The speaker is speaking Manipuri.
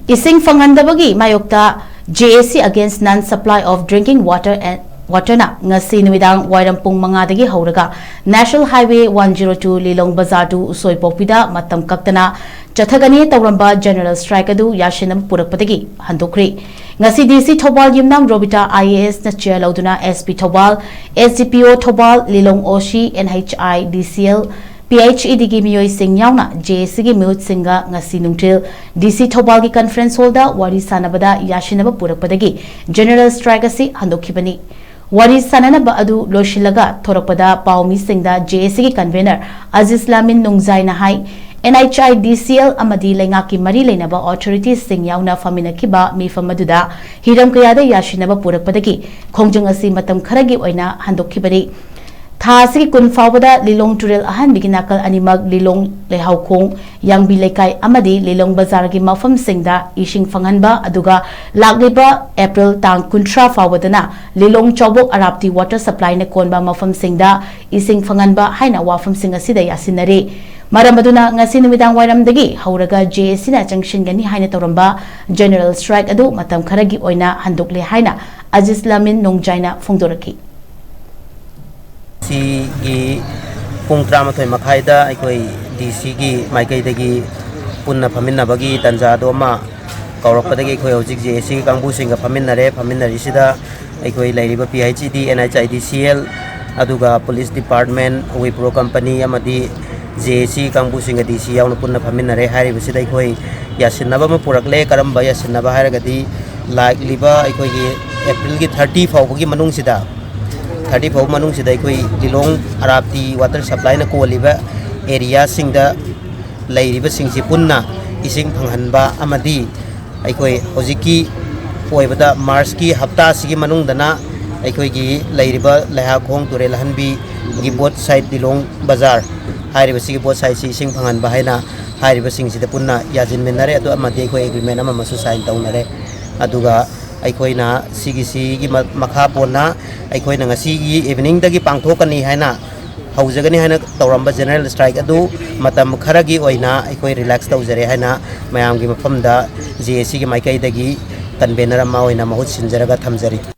Eshing Fanghandadagi Mayokta Jac against non-supply of drinking water and Waterna Ngasi Numidang Wairam PUNG Mangadagi HOURAGA National Highway 102 LILONG BAZAR to USHOIPOKPI MATAM KAKTANA CHATTHAGANI TOURAMBA General Strike adu YASINNABA PURAKPDAGI HANDOKKHRE Ngasi DC Thobal Yumnam Robita IAS na chair lauduna SP Thobal SDPO Thobal LILONG OSHI NHI DCL PHEDगी मियोई Singh यावना JSG मिउत सिंगा ngasi nungtil DC Thobal की conference hall da wari sanabada YASINNABA पुरकपदगी general strike asi handokkhibani wari sananaba adu loishilaga thorakpada paumi singda JSG convener Aziz Lamin Nungzai na hai NHI DCL amadi lenga ki mari lenaba authorities sing yauna famina kiba mifam aduda hiram kayada YASINNABA purakpadagi khongjang asi matam kharagi oina handokkibani Thasi kun fawada LILONG turel ahan biginakal animag LILONG lehaukong yang bilekay amadi LILONG bazar gi mafam singda Eshing Fanghandba aduga lagliba April tang kuntra fawadana LILONG chobok arapti water supply na konba mafam singda Eshing Fanghandba haina wafam singa sida yasinare Maramaduna Ngasi Numidang Wairam dagi HOURAGA JSC na junction gani haina TOURAMBA general strike adu matam kharagi oina handokle haina Aziz Lamin Nungjaina fungdoraki की पुंग 13 मखाइदा अखोई DC की माइकैदगी पुन्ना फमिन्नबगी तंजादोमा कौरकपदगी अखोई हौजिक JSC की कांगबुसिंगा फमिन्नरिसिदा अखोई लैरिबा PHED NHI DCL अदुगा पुलिस डिपार्टमेंट विप्रो कंपनी अमदी JSC कांगबुसिंगा DC यावना पुन्ना फमिन्नरे हारिबसिदा अखोई यासिन्नबा म पुरकले करम्बा यासिन्नबा हारगदी लाइकलिबा अखोई एप्रिल की 30 फाउबगी मनुंगसिदा 30 फाउ मनुंग सिदा अखोई LILONग अराप्ती वाटर सप्लाई ना कोलिबा एरिया सिंगदा लैरिबा सिंगसि पुन्ना इसिंग फंगहनबा अमदी अखोई होजिकी ओइबदा मार्च की हफ्ता सिगी मनुंगदना अखोई की लैरिबा लहाखोंग तुरे लहनबी की बोथ साइड LILONग बाजार हारिबा सिगी बोथ साइड सि इसिंग फंगहनबा हाइना हारिबा सिंगसिदा पुन्ना याजिनमेनरे अदु अमदी अखोई एग्रीमेंट अमा मसु साइन तौनरे अदुगा अखोइना सिगी मखा पोना अखोइना ngasi इवनिंग दगी पांगथोकनी हाइना हौजगनी हाइना तौरंबा जनरल स्ट्राइक अदु मतम खरगी ओइना अखोइ रिलैक्स तौजरे हाइना मयामगी मफमदा JSC की माइकैदगी कन्वेनर अमा ओइना महुत सिनजरगा थमजरी।